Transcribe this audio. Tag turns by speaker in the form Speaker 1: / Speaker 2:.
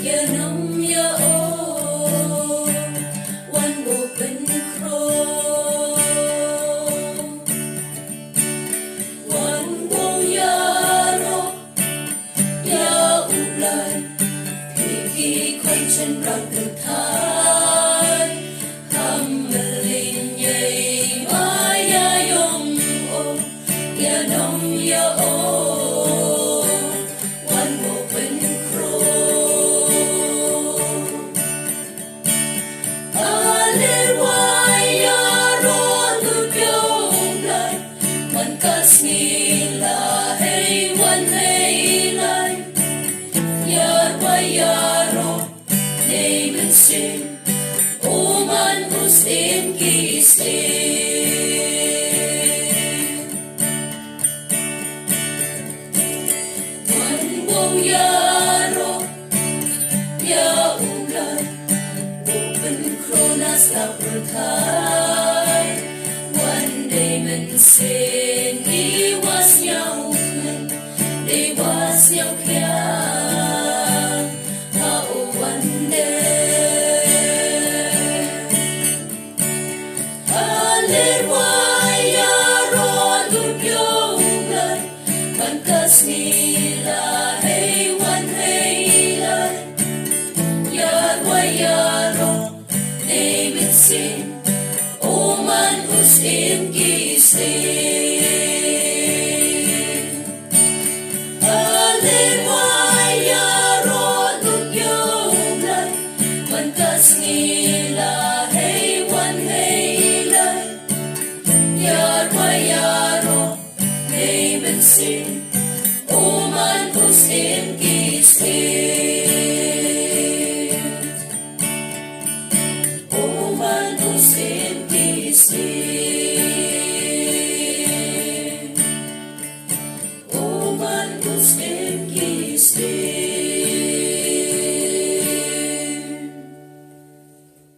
Speaker 1: ya nong ya o wan bo ben kro wan bo ya ro ya u lai khi quay chân răng được thái hầm lên nhảy mãi ya yong o ya nong ya o Oman Muslim Kislim Wan Bong Yaro Ya Ulay Open Kronas La Berkai One day men sin Iwas nhau men Dewas nhau kya Nila hey one hey lai ya wa ya ro David sin Oman Muslim Kislim